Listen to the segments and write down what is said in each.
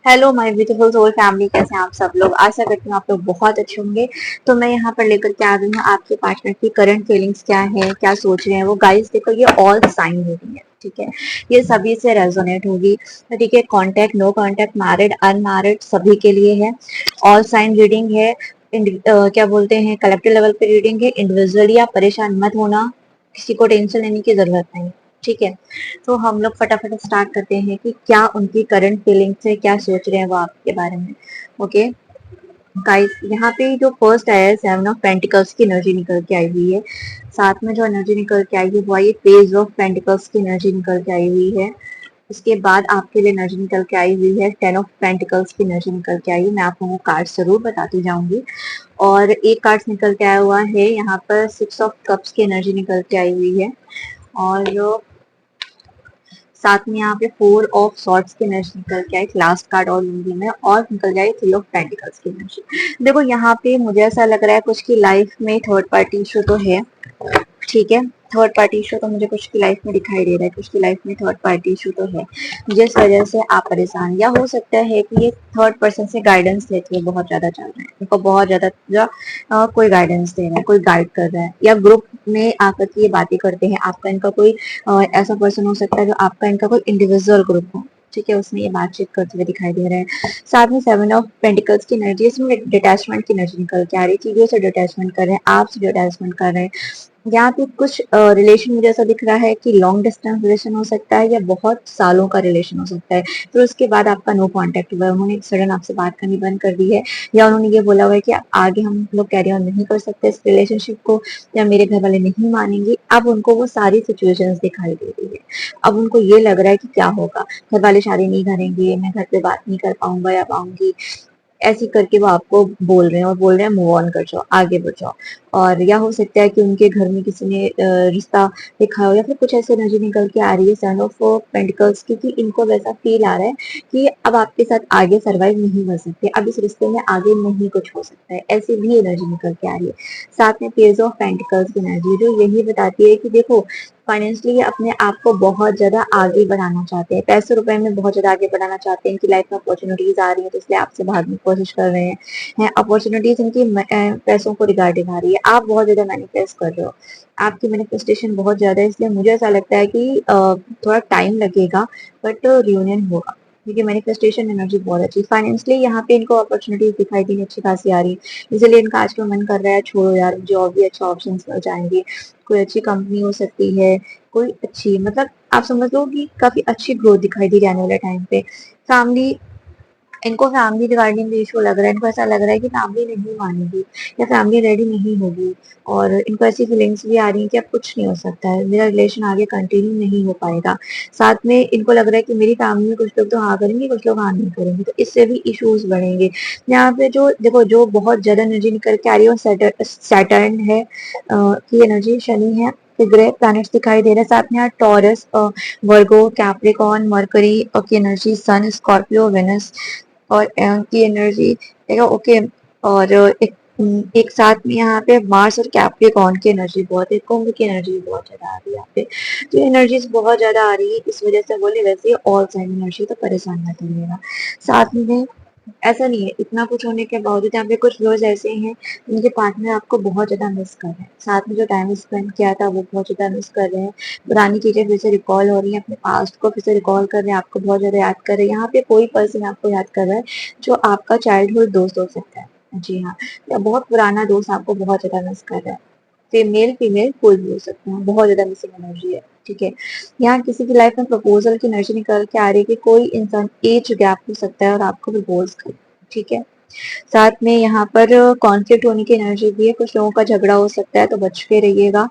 Hello my beautiful soul family, कैसे हैं आप सब लोग। आशा करती हूँ आप लोग बहुत अच्छे होंगे। तो मैं यहाँ पर लेकर के आ गई हूँ आपके पार्टनर की करंट फीलिंग्स क्या है, क्या सोच रहे हैं वो। गाइस देखो, ये ऑल साइन रीडिंग है, ठीक है। ये सभी से रेजोनेट होगी, ठीक है। Contact, no contact, married, unmarried, सभी के लिए है। ऑल साइन रीडिंग है। क्या बोलते हैं, कलेक्टिव लेवल पे रीडिंग है। इंडिविजुअली आप परेशान मत होना, किसी को टेंशन लेने की जरूरत नहीं, ठीक है। तो हम लोग फटाफट स्टार्ट करते हैं कि क्या उनकी करंट फीलिंग्स है, क्या सोच रहे हैं वो आपके बारे में। ओके गाइस, यहाँ पे जो फर्स्ट आया है, 7 ऑफ पेंटिकल्स की एनर्जी निकल के आई हुई है। साथ में जो एनर्जी निकल के आई है वो आई पेज ऑफ पेंटिकल्स की एनर्जी निकल के आई हुई है। उसके बाद आपके लिए एनर्जी निकल के आई हुई है 10 ऑफ पेंटिकल्स की एनर्जी निकल के आई है। मैं आपको वो कार्ड जरूर बताती जाऊंगी। और एक कार्ड निकल के आया हुआ है यहाँ पर 6 ऑफ कप्स की एनर्जी निकल के आई हुई है। और साथ में यहाँ पे 4 ऑफ सॉर्ड्स की एनर्जी निकल के आई, लास्ट कार्ड और लूंगी मैं। और निकल जाए 3 ऑफ पेंटिकल्स की एनर्जी। देखो यहाँ पे मुझे ऐसा लग रहा है कुछ की लाइफ में थर्ड पार्टी इशू तो है, ठीक है। थर्ड पार्टी इशू तो मुझे कुछ की लाइफ में दिखाई दे रहा है, कुछ की लाइफ में थर्ड पार्टी इशू तो है, जिस वजह से आप परेशान। या हो सकता है कि ये थर्ड पर्सन से गाइडेंस लेके बहुत ज्यादा चल रहे हैं, उनको बहुत ज्यादा कोई गाइडेंस दे रहा है, कोई गाइड कर रहा है, या ग्रुप में आकर के ये बातें करते हैं। आपका इनका कोई ऐसा पर्सन हो सकता है जो आपका इनका कोई इंडिविजुअल ग्रुप हो, ठीक है, उसमें ये बातचीत करते हुए दिखाई दे रहे हैं। साथ में 7 ऑफ पेंटिकल्स की एनर्जी, इसमें डिटैचमेंट की एनर्जी निकल के आ रही है। चीजों से डिटैचमेंट कर रहे हैं, आपसे डिटैचमेंट कर रहे हैं। यहाँ पे कुछ रिलेशन मुझे ऐसा दिख रहा है कि लॉन्ग डिस्टेंस रिलेशन हो सकता है, या बहुत सालों का रिलेशन हो सकता है। तो उसके बाद आपका नो कांटेक्ट हुआ है, उन्होंने सडन आपसे बात करनी बंद कर दी है, या उन्होंने ये बोला हुआ है कि आगे हम लोग कैरी ऑन नहीं कर सकते इस रिलेशनशिप को, या मेरे घर वाले नहीं मानेंगे। अब उनको वो सारी सिचुएशंस दिखाई दे रही है। अब उनको ये लग रहा है कि क्या होगा, घर वाले शादी नहीं करेंगे, मैं घर पे बात नहीं कर पाऊंगा या पाऊंगी, ऐसी करके वो आपको बोल रहे हैं, और बोल रहे हैं मूव ऑन कर जाओ, आगे बढ़ जाओ। और या हो सकता है कि उनके घर में किसी ने रिश्ता देखा हो, या फिर कुछ ऐसी एनर्जी निकल के आ रही है 7 ऑफ पेंटिकल्स की, कि इनको वैसा फील आ रहा है कि अब आपके साथ आगे सरवाइव नहीं कर सकते, अब इस रिश्ते में आगे नहीं कुछ हो सकता है, ऐसी भी एनर्जी निकल के आ रही है। साथ में पेज ऑफ पेंटिकल्स की एनर्जी जो यही बताती है कि देखो, फाइनेंशियली अपने आप को बहुत ज्यादा आगे बढ़ाना चाहते हैं, पैसे रुपए में बहुत ज्यादा आगे बढ़ाना चाहते हैं, इनकी लाइफ में अपॉर्चुनिटीज आ रही है तो इसलिए आपसे भागने की कोशिश कर रहे हैं। अपॉर्चुनिटीज इनकी पैसों को रिगार्डिंग आ रही है, आप बहुत ज्यादा मैनिफेस्ट कर रहे हो, आपकी मैनिफेस्टेशन बहुत ज्यादा है। इसलिए मुझे ऐसा लगता है कि थोड़ा टाइम लगेगा, बट रियूनियन होगा, क्योंकि मैनिफेस्टेशन एनर्जी बहुत अच्छी। फाइनेंशियली यहाँ पे इनको अपॉर्चुनिटीज दिखाई दी अच्छी खासी आ रही है, इसलिए इनका आज का मन कर रहा है छोड़ो यार, मुझे और भी अच्छा ऑप्शन मिल जाएंगे। कोई अच्छी कंपनी हो सकती है, कोई अच्छी, मतलब आप समझ लो कि काफी अच्छी ग्रोथ दिखाई दी जाने वाले टाइम पे। फैमिली, इनको फैमिली रिगार्डिंग भी इशू लग रहा है, इनको ऐसा लग रहा है कि फैमिली नहीं मानेगी, या फैमिली रेडी नहीं होगी। और इनको ऐसी फीलिंग्स भी आ रही है कि अब कुछ नहीं हो सकता है, मेरा रिलेशन आगे कंटिन्यू नहीं हो पाएगा। साथ में इनको लग रहा है कि मेरी फैमिली में कुछ लोग तो हाँ करेंगे, कुछ लोग हाँ नहीं करेंगे, तो इससे भी इश्यूज बढ़ेंगे। यहाँ पे जो देखो, जो बहुत ज्यादा एनर्जी निकल के आ रही है वो सैटर्न है की एनर्जी, शनि है, ग्रह प्लैनेट्स दिखाई दे रहे हैं। साथ में यहाँ टॉरस, वर्गो, कैप्रिकॉन, मरकरी की एनर्जी, सन, स्कॉर्पियो, वेनस और की एनर्जी, देखो ओके। और एक साथ में यहाँ पे मार्स और कैप्रिकॉर्न की एनर्जी बहुत है, कुंभ की एनर्जी बहुत ज्यादा आ रही है यहाँ पे। तो एनर्जीज बहुत ज्यादा आ रही है, इस वजह से बोले वैसे ऑल साइन एनर्जी, तो परेशान मत होइएगा। साथ में ऐसा नहीं है, इतना कुछ होने के बावजूद यहाँ पे कुछ लोग ऐसे हैं जिनके पार्टनर आपको बहुत ज्यादा मिस कर रहे हैं, साथ में जो टाइम स्पेंड किया था वो बहुत ज्यादा मिस कर रहे हैं। पुरानी चीजें फिर से रिकॉल हो रही हैं, अपने पास्ट को फिर से रिकॉल कर रहे हैं, आपको बहुत ज्यादा याद कर रहे हैं। यहाँ पे कोई पर्सन आपको याद कर रहा है जो आपका चाइल्डहुड दोस्त हो सकता है, जी हाँ, या बहुत पुराना दोस्त आपको बहुत ज्यादा मिस कर रहा है। मेल फीमेल कोई भी हो सकते हैं, बहुत ज्यादा मिसिंग एनर्जी है, ठीक है। यहाँ किसी की लाइफ में प्रपोजल की एनर्जी निकल के आ रही है कि कोई इंसान एज गैप हो सकता है और आपको प्रपोज कर, ठीक है। साथ में यहाँ पर कॉन्फ्लिक्ट होने की एनर्जी भी है, कुछ लोगों का झगड़ा हो सकता है, तो बच के रहिएगा।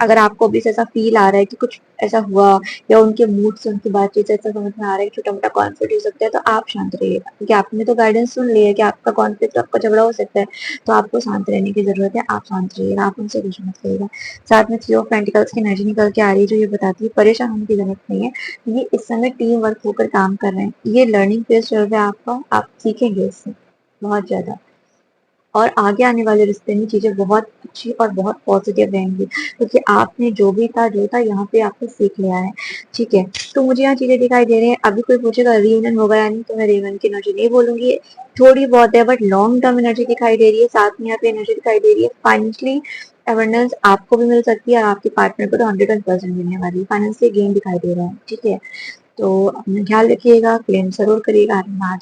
अगर आपको भी ऐसा फील आ रहा है कि कुछ ऐसा हुआ, या उनके मूड से, उनकी बातचीत से ऐसा समझ में आ रहा है कि छोटा मोटा कॉन्फ्लिक्ट हो सकता है, तो आप शांत रहिएगा, क्योंकि आपने तो गाइडेंस सुन लिया है कि आपका कॉन्फ्लिक्ट, आपका झगड़ा हो सकता है। तो आपको शांत रहने की जरूरत है, आप शांत रहिएगा, आप उनसे कुछ मत करिएगा। साथ में 3 ऑफ पेंटिकल्स की एनर्जी निकल के आ रही है, जो ये बताती है परेशान होने की जरूरत नहीं है। ये इस समय टीम वर्क होकर काम कर रहे हैं, ये लर्निंग फेज चल रहा है आपका, आप सीखेंगे इससे बहुत ज्यादा। और आगे आने वाले रिश्ते में चीजें बहुत अच्छी और बहुत पॉजिटिव रहेंगी, क्योंकि आपने जो भी था जो था यहाँ पे आपने सीख लिया है। ठीक है, तो मुझे यहाँ चीजें दिखाई दे रही है। अभी कोई पूछेगा रियूनियन होगा या नहीं, तो मैं रियूनियन की एनर्जी नहीं बोलूंगी, थोड़ी बहुत है, बट लॉन्ग टर्म एनर्जी दिखाई दे रही है, साथ में यहाँ पे एनर्जी दिखाई दे रही है। फाइनेंशियली अवेयरनेस आपको भी मिल सकती है और आपके पार्टनर को तो 100% मिलने वाली है। फाइनेंशियली गेन दिखाई दे रहा है। ठीक है, तो अपना ख्याल रखिएगा, क्लेम जरूर करिएगा। धन्यवाद।